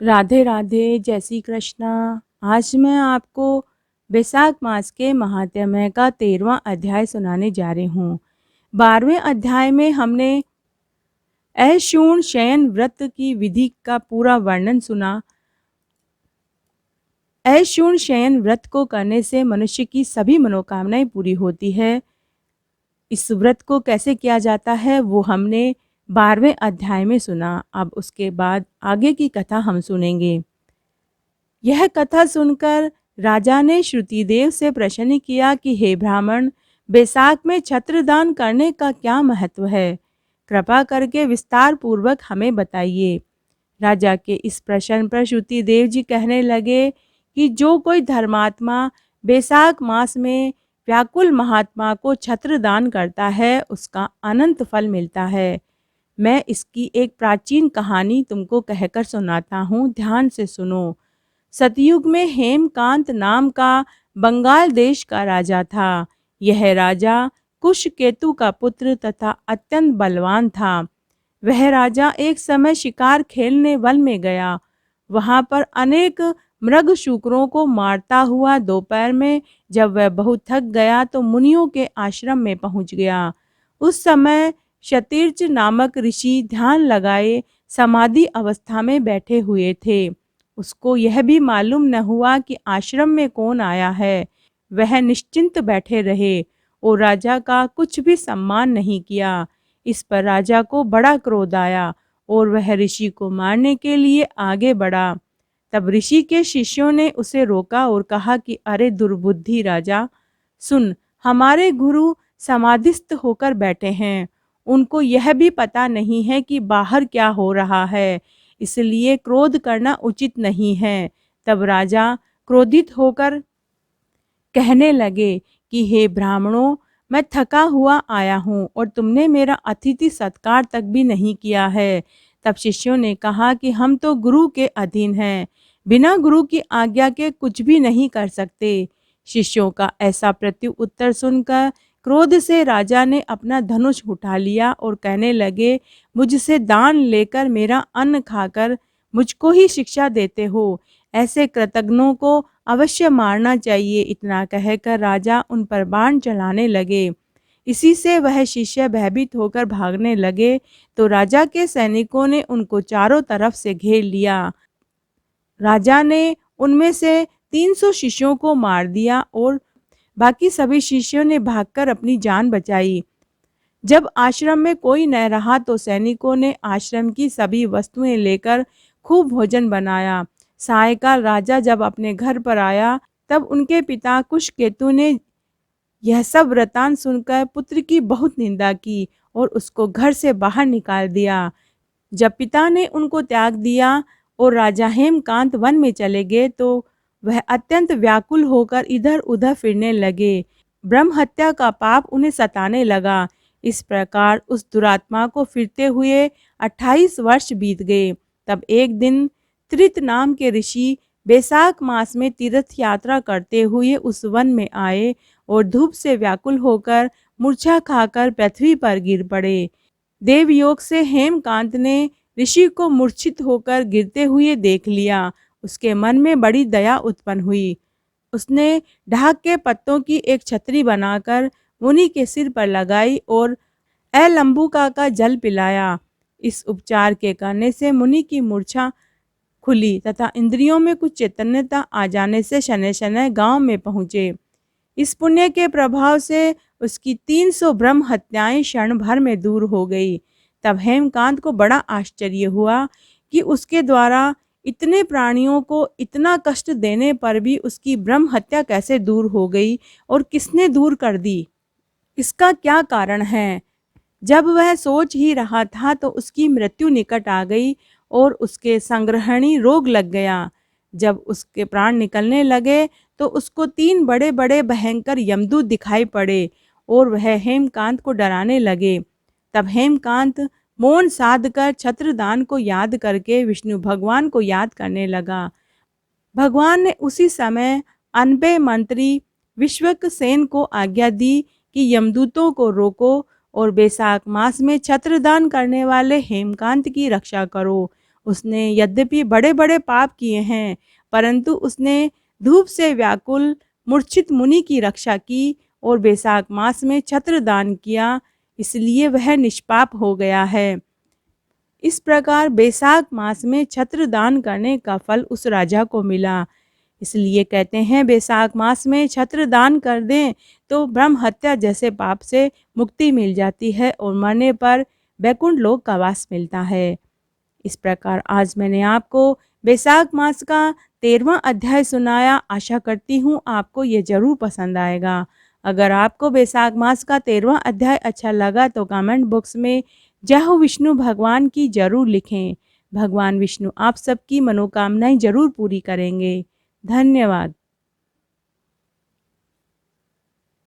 राधे राधे, जय श्री कृष्णा। आज मैं आपको बैसाख मास के महात्म्य का 13वां अध्याय सुनाने जा रही हूँ। 12वें अध्याय में हमने अशूर्ण शयन व्रत की विधि का पूरा वर्णन सुना। अशूर्ण शयन व्रत को करने से मनुष्य की सभी मनोकामनाएं पूरी होती है। इस व्रत को कैसे किया जाता है वो हमने 12वें अध्याय में सुना। अब उसके बाद आगे की कथा हम सुनेंगे। यह कथा सुनकर राजा ने श्रुतिदेव से प्रश्न किया कि हे ब्राह्मण, बैसाख में छत्रदान करने का क्या महत्व है? कृपा करके विस्तार पूर्वक हमें बताइए। राजा के इस प्रश्न पर श्रुतिदेव जी कहने लगे कि जो कोई धर्मात्मा बैसाख मास में व्याकुल महात्मा को छत्रदान करता है उसका अनंत फल मिलता है। मैं इसकी एक प्राचीन कहानी तुमको कहकर सुनाता हूँ, ध्यान से सुनो। सतयुग में हेमकांत नाम का बंगाल देश का राजा था। यह राजा कुशकेतु का पुत्र तथा अत्यंत बलवान था। वह राजा एक समय शिकार खेलने वन में गया। वहां पर अनेक मृग शूकरों को मारता हुआ दोपहर में जब वह बहुत थक गया तो मुनियों के आश्रम में पहुंच गया। उस समय क्षतिर्ज नामक ऋषि ध्यान लगाए समाधि अवस्था में बैठे हुए थे। उसको यह भी मालूम न हुआ कि आश्रम में कौन आया है। वह निश्चिंत बैठे रहे और राजा का कुछ भी सम्मान नहीं किया। इस पर राजा को बड़ा क्रोध आया और वह ऋषि को मारने के लिए आगे बढ़ा। तब ऋषि के शिष्यों ने उसे रोका और कहा कि अरे दुर्बुद्धि राजा, सुन, हमारे गुरु समाधिस्थ होकर बैठे हैं। उनको यह भी पता नहीं है कि बाहर क्या हो रहा है, इसलिए क्रोध करना उचित नहीं है। तब राजा क्रोधित होकर कहने लगे कि हे ब्राह्मणों, मैं थका हुआ आया हूँ और तुमने मेरा अतिथि सत्कार तक भी नहीं किया है। तब शिष्यों ने कहा कि हम तो गुरु के अधीन हैं, बिना गुरु की आज्ञा के कुछ भी नहीं कर सकते। शिष्यों का ऐसा प्रत्युत्तर सुनकर क्रोध से राजा ने अपना धनुष उठा लिया और कहने लगे, मुझसे दान लेकर मेरा अन्न खाकर मुझको ही शिक्षा देते हो, ऐसे कृतघ्नों को अवश्य मारना चाहिए। इतना कहकर राजा उन पर बाण चलाने लगे। इसी से वह शिष्य भयभीत होकर भागने लगे तो राजा के सैनिकों ने उनको चारों तरफ से घेर लिया। राजा ने उनमें से 300 शिष्यों को मार दिया और बाकी सभी शिष्यों ने भागकर अपनी जान बचाई। जब आश्रम में कोई न रहा तो सैनिकों ने आश्रम की सभी वस्तुएं लेकर खूब भोजन बनाया। सायंकाल राजा जब अपने घर पर आया तब उनके पिता कुशकेतु ने यह सब वृतांत सुनकर पुत्र की बहुत निंदा की और उसको घर से बाहर निकाल दिया। जब पिता ने उनको त्याग दिया और राजा हेमकांत वन में चले गए तो वह अत्यंत व्याकुल होकर इधर उधर फिरने लगे। ब्रह्म हत्या का पाप उन्हें सताने लगा। इस प्रकार उस दुरात्मा को फिरते हुए 28 वर्ष बीत गए। तब एक दिन त्रित नाम के ऋषि बैसाख मास में तीर्थ यात्रा करते हुए उस वन में आए और धूप से व्याकुल होकर मूर्छा खाकर पृथ्वी पर गिर पड़े। देवयोग से हेमकांत ने ऋषि को मूर्छित होकर गिरते हुए देख लिया। उसके मन में बड़ी दया उत्पन्न हुई। उसने ढाक के पत्तों की एक छतरी बनाकर मुनि के सिर पर लगाई और अलंबुका का जल पिलाया। इस उपचार के करने से मुनि की मूर्छा खुली तथा इंद्रियों में कुछ चैतन्यता आ जाने से शनै शनै गांव में पहुँचे। इस पुण्य के प्रभाव से उसकी 300 ब्रह्म हत्याएं क्षण भर में दूर हो गई। तब हेमकांत को बड़ा आश्चर्य हुआ कि उसके द्वारा इतने प्राणियों को इतना कष्ट देने पर भी उसकी ब्रह्म हत्या कैसे दूर हो गई और किसने दूर कर दी, इसका क्या कारण है। जब वह सोच ही रहा था तो उसकी मृत्यु निकट आ गई और उसके संग्रहणी रोग लग गया। जब उसके प्राण निकलने लगे तो उसको 3 बड़े बड़े भयंकर यमदूत दिखाई पड़े और वह हेमकांत को डराने लगे। तब हेमकांत मौन साध कर छत्रदान को याद करके विष्णु भगवान को याद करने लगा। भगवान ने उसी समय अनबे मंत्री विश्वक्सेन को आज्ञा दी कि यमदूतों को रोको और बैसाख मास में छत्रदान करने वाले हेमकांत की रक्षा करो। उसने यद्यपि बड़े बड़े पाप किए हैं, परंतु उसने धूप से व्याकुल मूर्छित मुनि की रक्षा की और बैसाख मास में छत्र दान किया, इसलिए वह निष्पाप हो गया है। इस प्रकार बैसाख मास में छत्र दान करने का फल उस राजा को मिला। इसलिए कहते हैं बैसाख मास में छत्र दान कर दें तो ब्रह्म हत्या जैसे पाप से मुक्ति मिल जाती है और मरने पर वैकुंठ लोक का वास मिलता है। इस प्रकार आज मैंने आपको बैसाख मास का 13वां अध्याय सुनाया। आशा करती हूँ आपको ये ज़रूर पसंद आएगा। अगर आपको बैसाख मास का 13वां अध्याय अच्छा लगा तो कमेंट बॉक्स में जय हो विष्णु भगवान की ज़रूर लिखें। भगवान विष्णु आप सबकी मनोकामनाएं ज़रूर पूरी करेंगे। धन्यवाद।